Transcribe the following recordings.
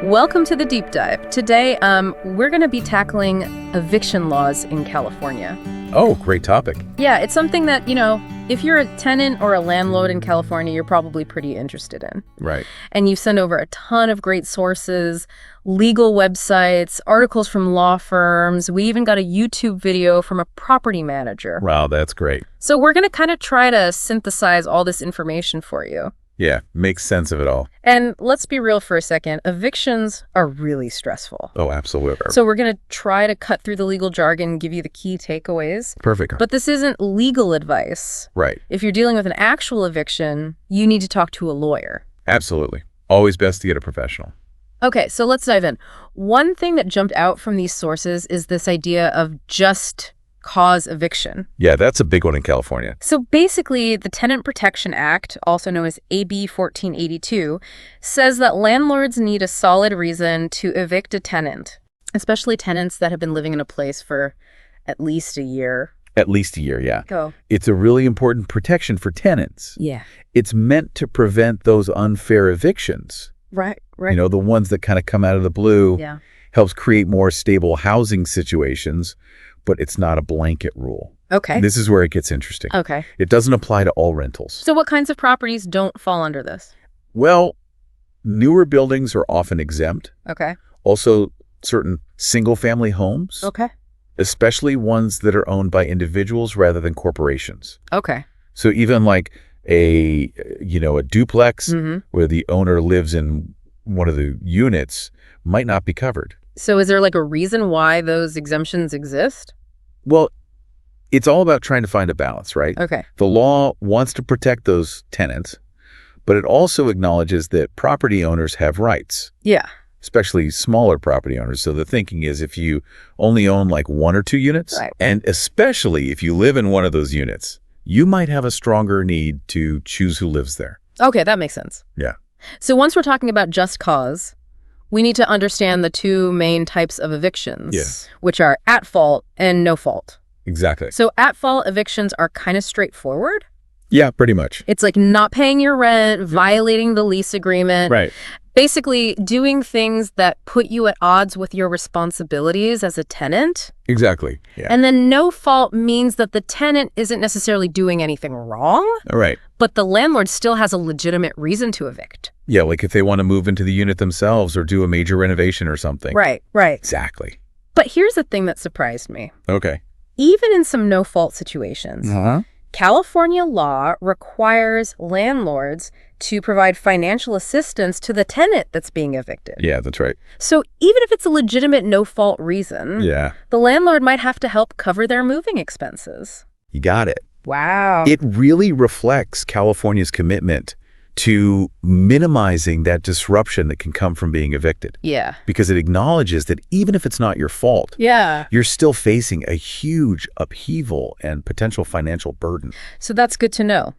Welcome to the deep dive. Today, we're going to be tackling eviction laws in California. Oh, great topic. Yeah, it's something that, if you're a tenant or a landlord in California, you're probably pretty interested in. Right. And you send over a ton of great sources, legal websites, articles from law firms. We even got a YouTube video from a property manager. Wow, that's great. So we're going to kind of try to synthesize all this information for you. Yeah, makes sense of it all. And let's be real for a second. Evictions are really stressful. Oh, absolutely. So we're going to try to cut through the legal jargon and give you the key takeaways. Perfect. But this isn't legal advice. Right. If you're dealing with an actual eviction, you need to talk to a lawyer. Absolutely. Always best to get a professional. Okay, so let's dive in. One thing that jumped out from these sources is this idea of just cause eviction. Yeah, that's a big one in California. So basically, the Tenant Protection Act, also known as AB 1482, says that landlords need a solid reason to evict a tenant, especially tenants that have been living in a place for at least a year. At least a year, yeah. Go. It's a really important protection for tenants. Yeah. It's meant to prevent those unfair evictions. Right. The ones that kind of come out of the blue. Yeah. Helps create more stable housing situations, but it's not a blanket rule. Okay. This is where it gets interesting. Okay. It doesn't apply to all rentals. So what kinds of properties don't fall under this? Well, newer buildings are often exempt. Okay. Also, certain single-family homes. Okay. Especially ones that are owned by individuals rather than corporations. Okay. So even like a duplex where the owner lives in one of the units might not be covered. So is there like a reason why those exemptions exist? Well, it's all about trying to find a balance, right? Okay. The law wants to protect those tenants, but it also acknowledges that property owners have rights. Yeah. Especially smaller property owners. So the thinking is if you only own like one or two units, right. And especially if you live in one of those units, you might have a stronger need to choose who lives there. Okay, that makes sense. Yeah. So once we're talking about just cause, we need to understand the two main types of evictions, which are at fault and no fault. Exactly. So at fault evictions are kind of straightforward. Yeah, pretty much. It's like not paying your rent, violating the lease agreement. Right. Basically doing things that put you at odds with your responsibilities as a tenant. Exactly. Yeah. And then no fault means that the tenant isn't necessarily doing anything wrong. Right. But the landlord still has a legitimate reason to evict. Yeah, like if they want to move into the unit themselves or do a major renovation or something. Right. Exactly. But here's the thing that surprised me. Okay. Even in some no-fault situations, California law requires landlords to provide financial assistance to the tenant that's being evicted. Yeah, that's right. So even if it's a legitimate no-fault reason, the landlord might have to help cover their moving expenses. You got it. Wow. It really reflects California's commitment to minimizing that disruption that can come from being evicted. Yeah. Because it acknowledges that even if it's not your fault, you're still facing a huge upheaval and potential financial burden. So that's good to know.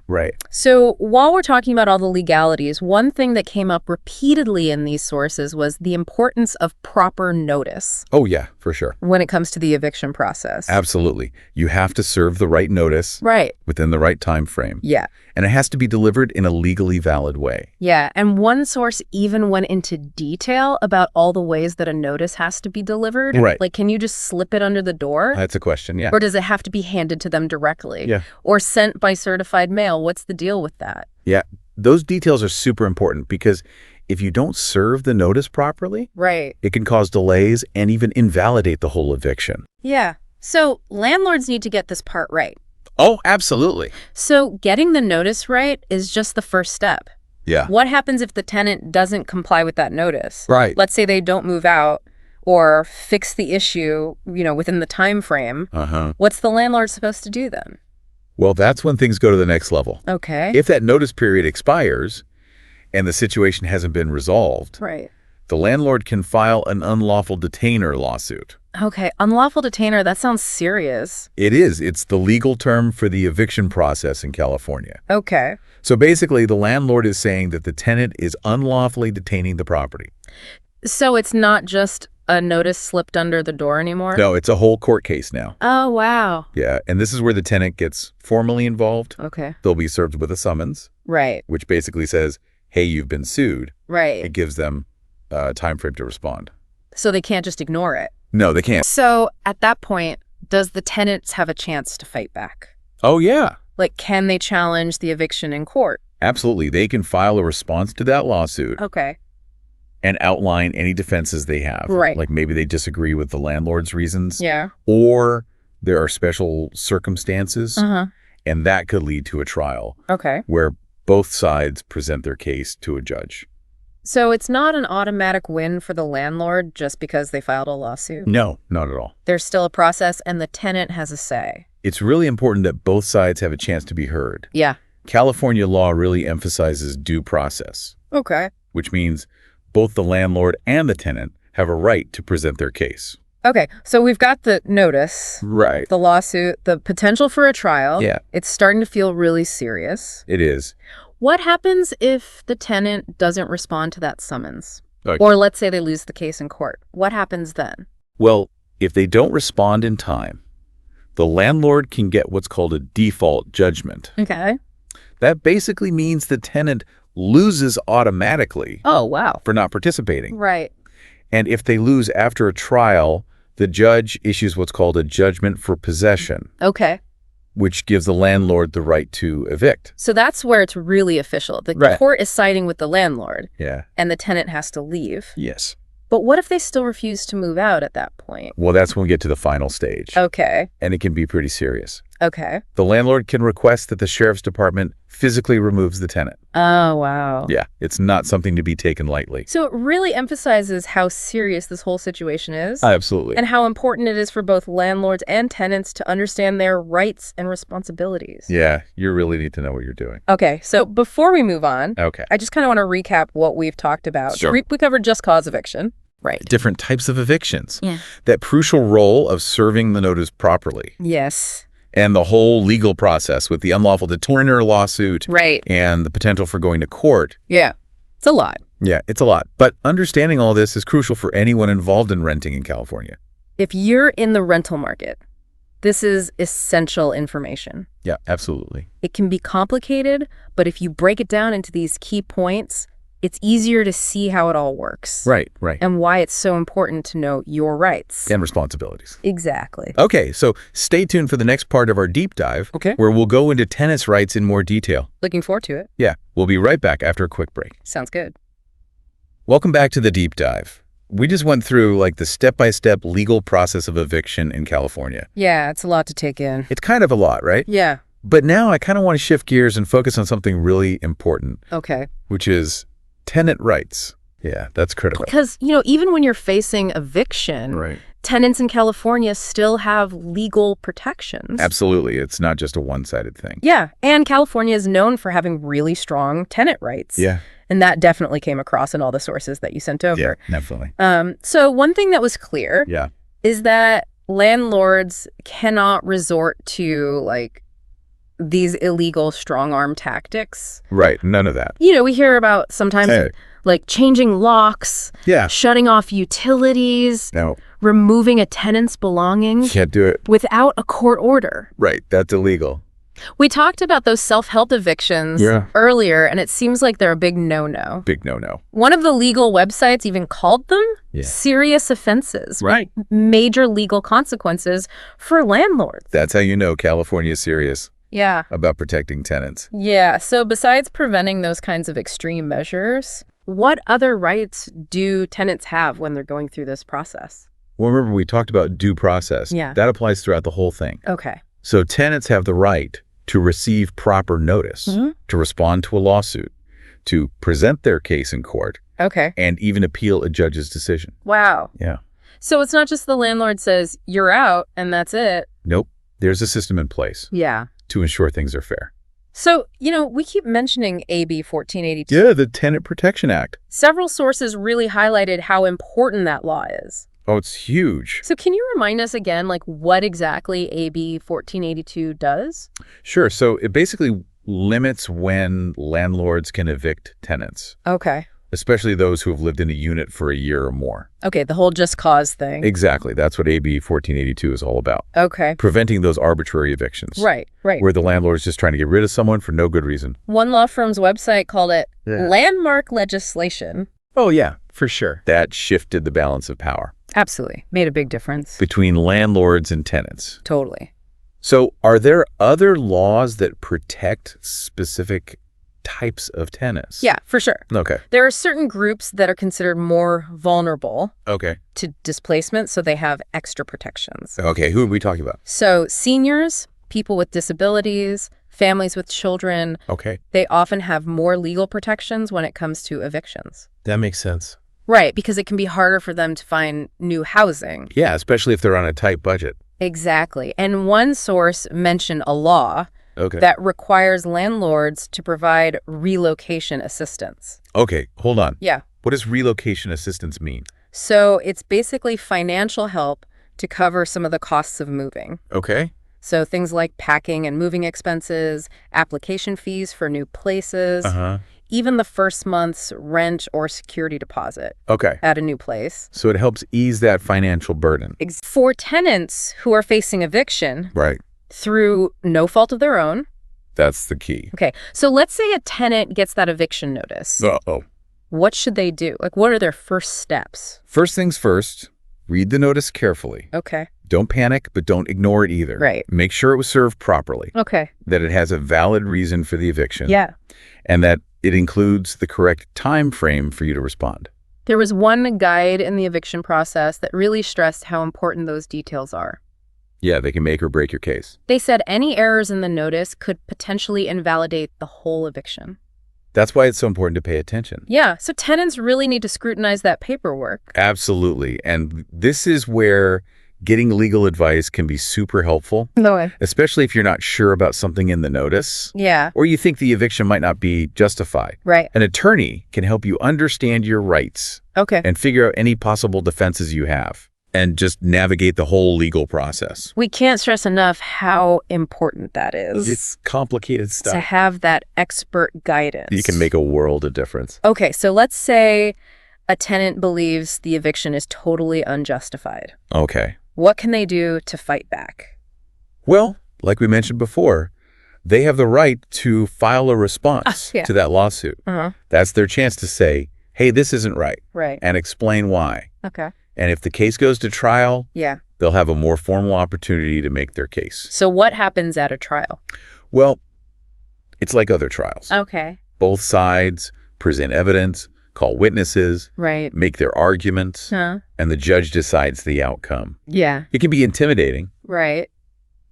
Right. So while we're talking about all the legalities, one thing that came up repeatedly in these sources was the importance of proper notice. Oh, yeah, for sure. When it comes to the eviction process. Absolutely. You have to serve the right notice. Right. Within the right time frame. Yeah. And it has to be delivered in a legally valid way. Yeah, and one source even went into detail about all the ways that a notice has to be delivered. Right. Like, can you just slip it under the door? That's a question, yeah. Or does it have to be handed to them directly? Yeah. Or sent by certified mail? What's the deal with that? Yeah, those details are super important because if you don't serve the notice properly, it can cause delays and even invalidate the whole eviction. Yeah. So landlords need to get this part right. Oh, absolutely. So getting the notice right is just the first step. Yeah. What happens if the tenant doesn't comply with that notice? Right. Let's say they don't move out or fix the issue, within the time frame. What's the landlord supposed to do then? Well, that's when things go to the next level. Okay. If that notice period expires and the situation hasn't been resolved, the landlord can file an unlawful detainer lawsuit. Okay, unlawful detainer, that sounds serious. It is. It's the legal term for the eviction process in California. Okay. So basically, the landlord is saying that the tenant is unlawfully detaining the property. So it's not just a notice slipped under the door anymore? No, it's a whole court case now. Oh, wow. Yeah, and this is where the tenant gets formally involved. Okay. They'll be served with a summons. Right. Which basically says, hey, you've been sued. Right. It gives them time frame to respond. So they can't just ignore it. No, they can't. So at that point, does the tenants have a chance to fight back? Oh, yeah. Like, can they challenge the eviction in court? Absolutely. They can file a response to that lawsuit. Okay. And outline any defenses they have. Right. Like maybe they disagree with the landlord's reasons. Yeah. Or there are special circumstances. Uh-huh. And that could lead to a trial. Okay. Where both sides present their case to a judge. So it's not an automatic win for the landlord just because they filed a lawsuit? No, not at all. There's still a process and the tenant has a say. It's really important that both sides have a chance to be heard. Yeah. California law really emphasizes due process. Okay. Which means both the landlord and the tenant have a right to present their case. Okay, so we've got the notice, right, the lawsuit, the potential for a trial. Yeah. It's starting to feel really serious. It is. What happens if the tenant doesn't respond to that summons? Okay. Or let's say they lose the case in court. What happens then? Well, if they don't respond in time, the landlord can get what's called a default judgment. Okay. That basically means the tenant loses automatically. Oh, wow. For not participating. Right. And if they lose after a trial, the judge issues what's called a judgment for possession. Okay. Which gives the landlord the right to evict. So that's where it's really official. The court is siding with the landlord. Yeah. And the tenant has to leave. Yes. But what if they still refuse to move out at that point? Well, that's when we get to the final stage. Okay. And it can be pretty serious. Okay. The landlord can request that the sheriff's department physically removes the tenant. Oh, wow. Yeah, it's not something to be taken lightly. So it really emphasizes how serious this whole situation is. Absolutely. And how important it is for both landlords and tenants to understand their rights and responsibilities. Yeah, you really need to know what you're doing. Okay, so before we move on, okay, I just kind of want to recap what we've talked about. Sure. We covered just cause eviction. Right. Different types of evictions. Yeah. That crucial role of serving the notice properly. Yes. And the whole legal process with the unlawful detainer lawsuit. Right. And the potential for going to court. Yeah. It's a lot. Yeah, it's a lot. But understanding all this is crucial for anyone involved in renting in California. If you're in the rental market, this is essential information. Yeah, absolutely. It can be complicated, but if you break it down into these key points, it's easier to see how it all works. Right, right. And why it's so important to know your rights. And responsibilities. Exactly. Okay, so stay tuned for the next part of our deep dive. Okay. Where we'll go into tenants' rights in more detail. Looking forward to it. Yeah, we'll be right back after a quick break. Sounds good. Welcome back to the deep dive. We just went through like the step-by-step legal process of eviction in California. Yeah, it's a lot to take in. It's kind of a lot, right? Yeah. But now I kind of want to shift gears and focus on something really important. Okay. Which is tenant rights. Yeah, that's critical. Because, even when you're facing eviction, right, tenants in California still have legal protections. Absolutely. It's not just a one-sided thing. Yeah, and California is known for having really strong tenant rights. Yeah. And that definitely came across in all the sources that you sent over. Yeah, definitely. So one thing that was clear is that landlords cannot resort to, these illegal strong-arm tactics. Right, none of that. We hear about sometimes, changing locks, shutting off utilities, removing a tenant's belongings. Can't do it. Without a court order. Right, that's illegal. We talked about those self-help evictions earlier, and it seems like they're a big no-no. Big no-no. One of the legal websites even called them serious offenses. Right. Major legal consequences for landlords. That's how you know California's serious. Yeah. About protecting tenants. Yeah. So besides preventing those kinds of extreme measures, what other rights do tenants have when they're going through this process? Well, remember we talked about due process. Yeah. That applies throughout the whole thing. Okay. So tenants have the right to receive proper notice, to respond to a lawsuit, to present their case in court. Okay. And even appeal a judge's decision. Wow. Yeah. So it's not just the landlord says, you're out, and that's it. Nope. There's a system in place. Yeah. To ensure things are fair. So, we keep mentioning AB 1482. Yeah, the Tenant Protection Act. Several sources really highlighted how important that law is. Oh, it's huge. So can you remind us again, what exactly AB 1482 does? Sure. So it basically limits when landlords can evict tenants. Okay. Especially those who have lived in a unit for a year or more. Okay, the whole just cause thing. Exactly. That's what AB 1482 is all about. Okay. Preventing those arbitrary evictions. Right, right. Where the landlord is just trying to get rid of someone for no good reason. One law firm's website called it landmark legislation. Oh, yeah, for sure. That shifted the balance of power. Absolutely. Made a big difference. Between landlords and tenants. Totally. So are there other laws that protect specific types of tenants? Yeah, for sure. Okay. There are certain groups that are considered more vulnerable Okay. to displacement, so they have extra protections. Okay, who are we talking about? So seniors, people with disabilities, families with children, Okay. they often have more legal protections when it comes to evictions. That makes sense. Right, because it can be harder for them to find new housing. Yeah, especially if they're on a tight budget. Exactly. And one source mentioned a law that requires landlords to provide relocation assistance. Okay, hold on. Yeah. What does relocation assistance mean? So it's basically financial help to cover some of the costs of moving. Okay. So things like packing and moving expenses, application fees for new places, even the first month's rent or security deposit at a new place. So it helps ease that financial burden. For tenants who are facing eviction Right. through no fault of their own. That's the key. Okay, so let's say a tenant gets that eviction notice. Uh-oh. What should they do? Like, what are their first steps? First things first, read the notice carefully. Okay. Don't panic, but don't ignore it either. Right. Make sure it was served properly. Okay. That it has a valid reason for the eviction. Yeah. And that it includes the correct time frame for you to respond. There was one guide in the eviction process that really stressed how important those details are. Yeah, they can make or break your case. They said any errors in the notice could potentially invalidate the whole eviction. That's why it's so important to pay attention. Yeah, so tenants really need to scrutinize that paperwork. Absolutely. And this is where getting legal advice can be super helpful. No way. Especially if you're not sure about something in the notice. Yeah. Or you think the eviction might not be justified. Right. An attorney can help you understand your rights. Okay. And figure out any possible defenses you have. And just navigate the whole legal process. We can't stress enough how important that is. It's complicated stuff. To have that expert guidance. You can make a world of difference. Okay, so let's say a tenant believes the eviction is totally unjustified. Okay. What can they do to fight back? Well, like we mentioned before, they have the right to file a response to that lawsuit. That's their chance to say, hey, this isn't right. Right. And explain why. Okay. And if the case goes to trial, yeah, they'll have a more formal opportunity to make their case. So what happens at a trial? Well, it's like other trials. Okay. Both sides present evidence, call witnesses, right, make their arguments, and the judge decides the outcome. Yeah. It can be intimidating. Right.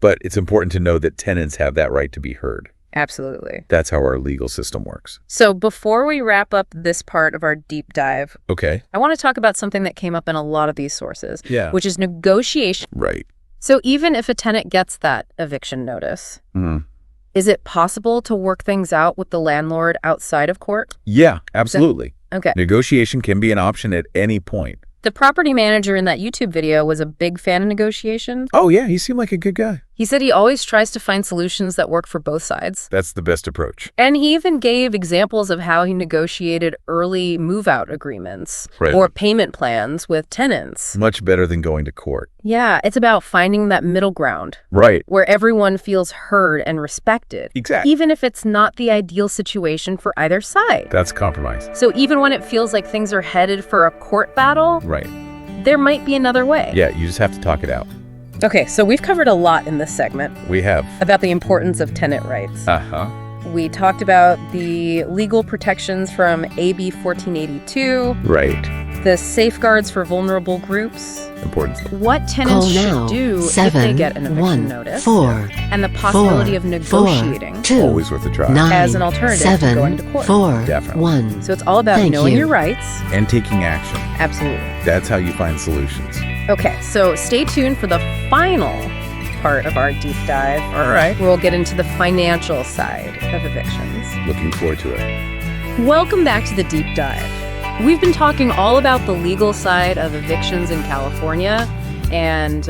But it's important to know that tenants have that right to be heard. Absolutely. That's how our legal system works. So before we wrap up this part of our deep dive, I want to talk about something that came up in a lot of these sources, which is negotiation. Right. So even if a tenant gets that eviction notice, is it possible to work things out with the landlord outside of court? Yeah, absolutely. Okay. Negotiation can be an option at any point. The property manager in that YouTube video was a big fan of negotiation. Oh, yeah. He seemed like a good guy. He said he always tries to find solutions that work for both sides. That's the best approach. And he even gave examples of how he negotiated early move-out agreements or payment plans with tenants. Much better than going to court. Yeah, it's about finding that middle ground. Right. Where everyone feels heard and respected. Exactly. Even if it's not the ideal situation for either side. That's compromise. So even when it feels like things are headed for a court battle, there might be another way. Yeah, you just have to talk it out. Okay, so we've covered a lot in this segment. We have. About the importance of tenant rights. We talked about the legal protections from AB 1482. Right. The safeguards for vulnerable groups. Important. What tenants should do if they get an eviction notice. And the possibility of negotiating. Always worth a try. As an alternative to going to court. Definitely. So it's all about knowing your rights. And taking action. Absolutely. That's how you find solutions. Okay, so stay tuned for the final part of our deep dive. All right. Where we'll get into the financial side of evictions. Looking forward to it. Welcome back to the deep dive. We've been talking all about the legal side of evictions in California and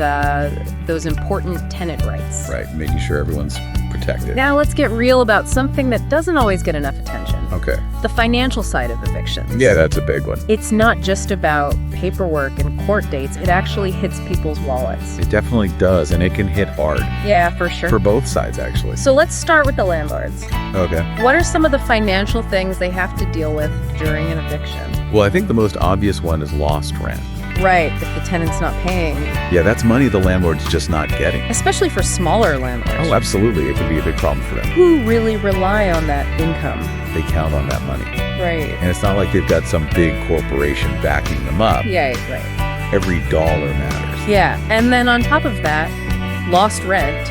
those important tenant rights. Right, making sure everyone's protected. Now let's get real about something that doesn't always get enough attention. Okay. The financial side of evictions. Yeah, that's a big one. It's not just about paperwork and court dates. It actually hits people's wallets. It definitely does, and it can hit hard. Yeah, for sure. For both sides, actually. So let's start with the landlords. Okay. What are some of the financial things they have to deal with during an eviction? Well, I think the most obvious one is lost rent. Right, if the tenant's not paying. Yeah, that's money the landlord's just not getting. Especially for smaller landlords. Oh, absolutely. It can be a big problem for them. Who really rely on that income. They count on that money. Right. And it's not like they've got some big corporation backing them up. Yeah, right. Every dollar matters. Yeah, and then on top of that, lost rent.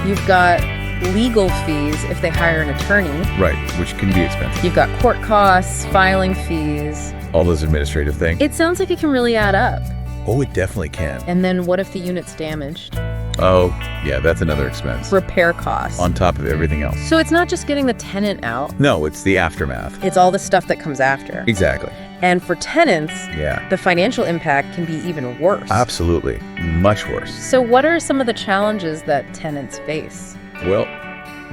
You've got legal fees if they hire an attorney. Right, which can be expensive. You've got court costs, filing fees. All those administrative things. It sounds like it can really add up. Oh, it definitely can. And then what if the unit's damaged? Oh, yeah, that's another expense. Repair costs. On top of everything else. So it's not just getting the tenant out. No, it's the aftermath. It's all the stuff that comes after. Exactly. And for tenants, yeah, the financial impact can be even worse. Absolutely. Much worse. So what are some of the challenges that tenants face? Well,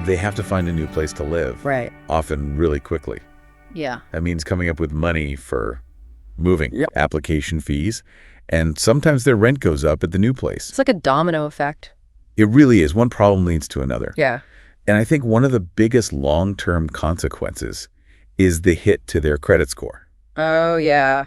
they have to find a new place to live. Right. Often really quickly. Yeah. That means coming up with money for moving, application fees, and sometimes their rent goes up at the new place. It's like a domino effect. It really is. One problem leads to another. Yeah. And I think one of the biggest long-term consequences is the hit to their credit score. Oh, yeah.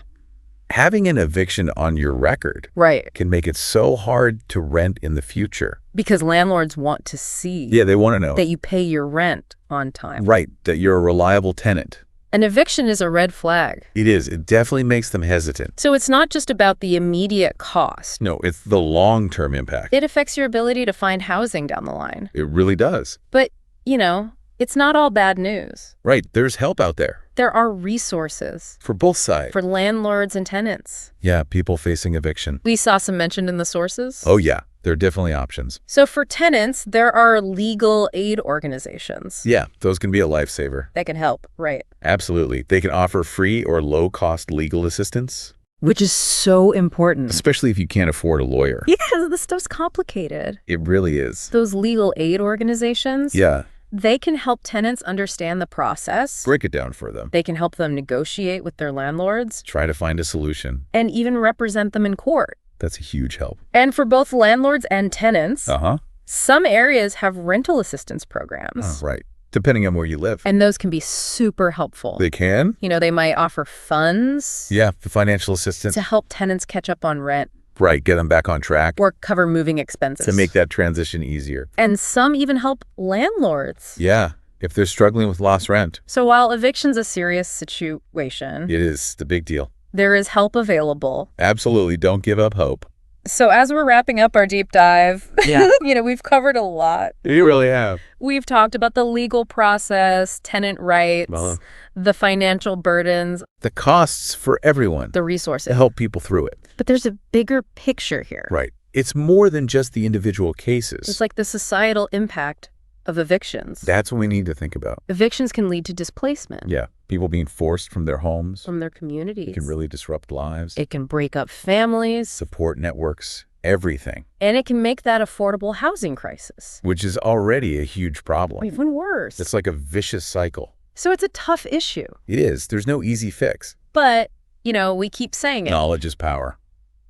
Having an eviction on your record can make it so hard to rent in the future. Because landlords want to see they want to know that you pay your rent on time. Right, that you're a reliable tenant. An eviction is a red flag. It is. It definitely makes them hesitant. So it's not just about the immediate cost. No, it's the long-term impact. It affects your ability to find housing down the line. It really does. But, it's not all bad news. Right. There's help out there. There are resources. For both sides. For landlords and tenants. Yeah, people facing eviction. We saw some mentioned in the sources. Oh, yeah. There are definitely options. So for tenants, there are legal aid organizations. Yeah, those can be a lifesaver. That can help, right. Absolutely. They can offer free or low-cost legal assistance. Which is so important. Especially if you can't afford a lawyer. Yeah, this stuff's complicated. It really is. Those legal aid organizations. Yeah. They can help tenants understand the process. Break it down for them. They can help them negotiate with their landlords. Try to find a solution. And even represent them in court. That's a huge help. And for both landlords and tenants, some areas have rental assistance programs. Right. Depending on where you live. And those can be super helpful. They can? They might offer funds. Yeah, the financial assistance. To help tenants catch up on rent. Right, get them back on track. Or cover moving expenses. To make that transition easier. And some even help landlords. Yeah, if they're struggling with lost rent. So while eviction's a serious situation. It is the big deal. There is help available. Absolutely, don't give up hope. So as we're wrapping up our deep dive, we've covered a lot. You really have. We've talked about the legal process, tenant rights, the financial burdens. The costs for everyone. The resources. To help people through it. But there's a bigger picture here. Right. It's more than just the individual cases. It's like the societal impact of evictions. That's what we need to think about. Evictions can lead to displacement. Yeah. People being forced from their homes. From their communities. It can really disrupt lives. It can break up families. Support networks. Everything. And it can make that affordable housing crisis. Which is already a huge problem. Even worse. It's like a vicious cycle. So it's a tough issue. It is. There's no easy fix. But, we keep saying it. Knowledge is power.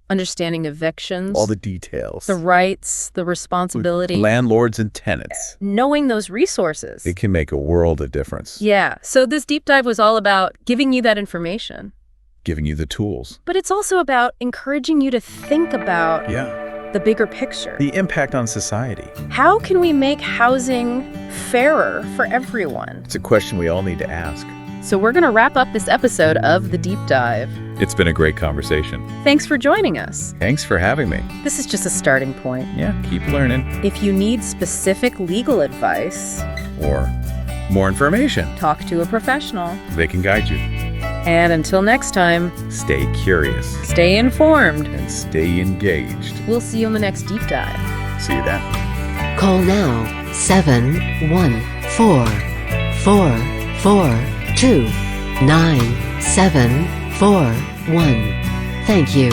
Understanding evictions. All the details. The rights, the responsibility. Landlords and tenants. Knowing those resources. It can make a world of difference. Yeah. So this deep dive was all about giving you that information. Giving you the tools. But it's also about encouraging you to think about the bigger picture. The impact on society. How can we make housing fairer for everyone? It's a question we all need to ask. So we're going to wrap up this episode of The Deep Dive. It's been a great conversation. Thanks for joining us. Thanks for having me. This is just a starting point. Yeah, keep learning. If you need specific legal advice or more information, talk to a professional. They can guide you. And until next time, stay curious, stay informed, and stay engaged. We'll see you on the next deep dive. See you then. Call now 71444299741. Thank you.